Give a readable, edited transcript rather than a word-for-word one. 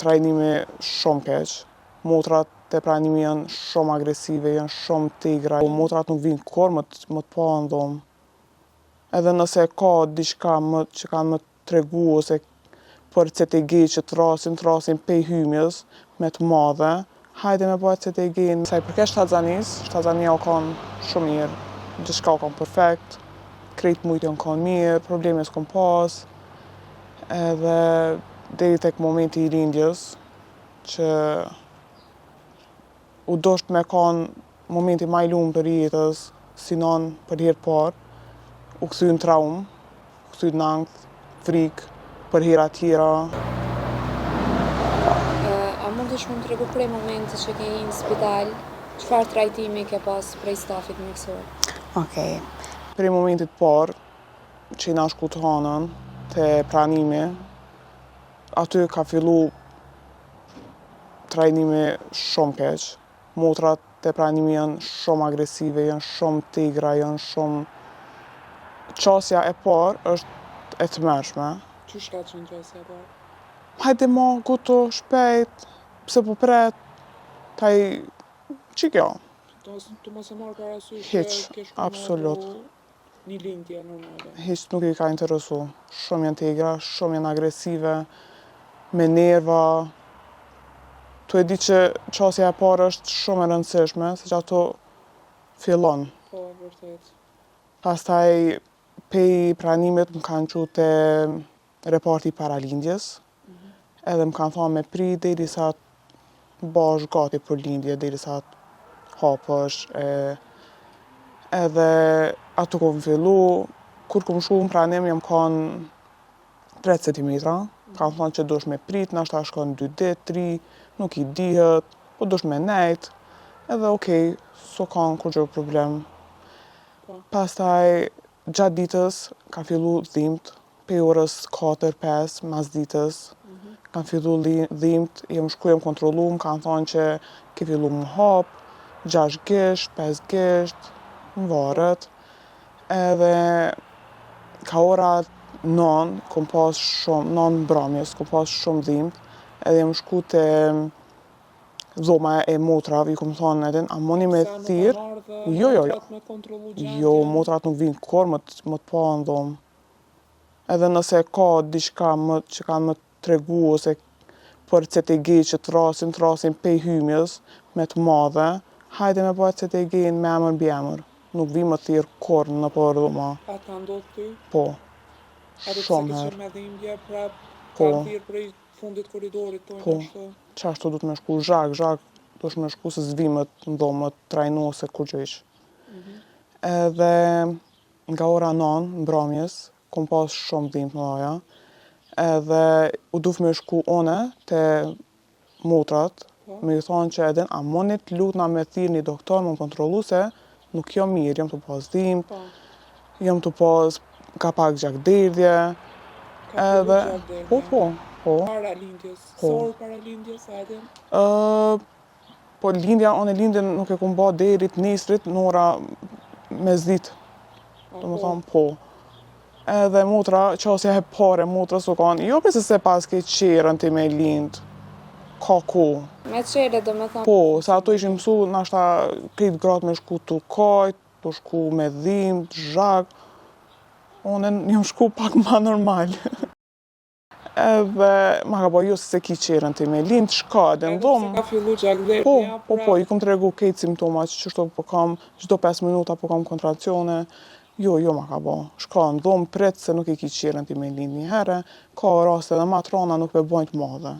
trajnimi shumë keq. Motrat te pranimi janë shumë agresive, janë shumë tigra. Motrat nuk vinë kur më të pa në dhomë. Edhe nëse ka diçka që kanë më tregu ose për CTG që të rasin pej hymjes me të madhe, hajde me bëjt CTG-n. Sa i përket Shtatzanis, o kanë shumë mirë. Gjithçka o kanë perfekt, krejt mujt janë kanë mirë, probleme s'kom pas. Edhe deri tek momenti i lindjes, që u dosht me kanë momenti ma i lumtur i jetës, si non për herë parë, u kthy në traumë, u kthy në ankth, frikë, për hera tjera. A mundesh më tregu prej momentit që ke në spital, çfarë trajtimi ke pas prej stafit mjekësor? Okej. Prej momentit parë, që i na shku të hanën, te pranimi, aty ka fillu trajnimi shumë keq. Motrat te pranimi janë shumë agresive, janë shumë tigra, janë shumë... Qasja e parë është e tmerrshme. Qysh ka qenë qasja e parë? Hajde ma, guto, shpejt, pse po pret, taj, që kjo? Tu mos e marrë parasysh Hiq, që ke absolut. një lindje normale. Hiq nuk i ka interesu. Shumë janë tigra, shumë janë agresive, me nerva. Tu e di që qasja e parë është shumë e rëndësishme, se që ato fillon. Po, vërtet. Pastaj, pej pranimit më kanë qu te reparti paralindjes, edhe më kanë thonë me pri derisa të bash gati për lindje, derisa të hapësh. Edhe ato kom fillu, kur kom shku në pranim jam kanë 3 centimetra, kanë thonë që dush me prit, nashta shkon 2 dit, 3, nuk i dihet, po dush me nejt, edhe okej, s'o kanë kur gjë problem. Pastaj, gjatë ditës ka fillu dhimt, pej orës 4-5 mas ditës, kanë fillu dhimt, jem shku jem kontrollu, më kanë thonë që ke fillu më hap, 6 gisht, 5 gisht, më varet. Edhe ka ora 9, kom pas shumë, 9 mbrëmjes, kom pas shumë dhimt, edhe jem shku te dhoma e motrave, i kom thonë edhe, a moni me thirr? Jo, motrat nuk vinë kur më të pa në dhomë. Edhe nëse ka diçka që kanë më tregu ose për CTG që të rasin pej hymjes me të madhe, hajde me bëjt CTG-n me emër mbi emër. Nuk vi më thirr kur në për dhoma. A ka ndodhur ty? Po. Shumë herë. Me dhimbje prap ka thirr prej fundit korridorit tonë. Po. Qashtu du të me shku zhak, du të me shku se zvimet në dhomë, të trajnu ose kur gjëjsh. Edhe nga ora 9 mbrëmjes, kom pas shumë dhimt në dhaja, edhe u duf me shku one te motrat, me ju thonë që edhe a monit lutna me thirr një doktor më kontrollu se nuk jam mirë, jam të pas dhimt, jam të pas ka pak gjakderdhje. Edhe po. Para lindjes, sorë para lindjes, hajde? Po lindjen nuk e kom ba deri të nesrit në ora mesdit. Do më thonë po. Edhe motra, qasja e pare motrës u kanë, jo pse se pas ke qerën ti me lind, ka ku. Me qere do me thonë? Po, se ato ishin mësu, nashta krejt gratë me shku të kajt, të shku me dhimt, zhak. Unë jam shku pak ma normal. Edhe ma ka bo jo se ki qerën ti me lind, shka edhe në dhomë. Edhe se ka fillu gjakderdhja? Po, i kom të regu kejt simptomat që qështu po kam, çdo 5 minuta po kam kontracione. Jo ma ka bo. Shka në dhomë, pret se nuk i ki qerën ti me lind një herë, ka raste dhe matrona nuk me bojnë të madhe.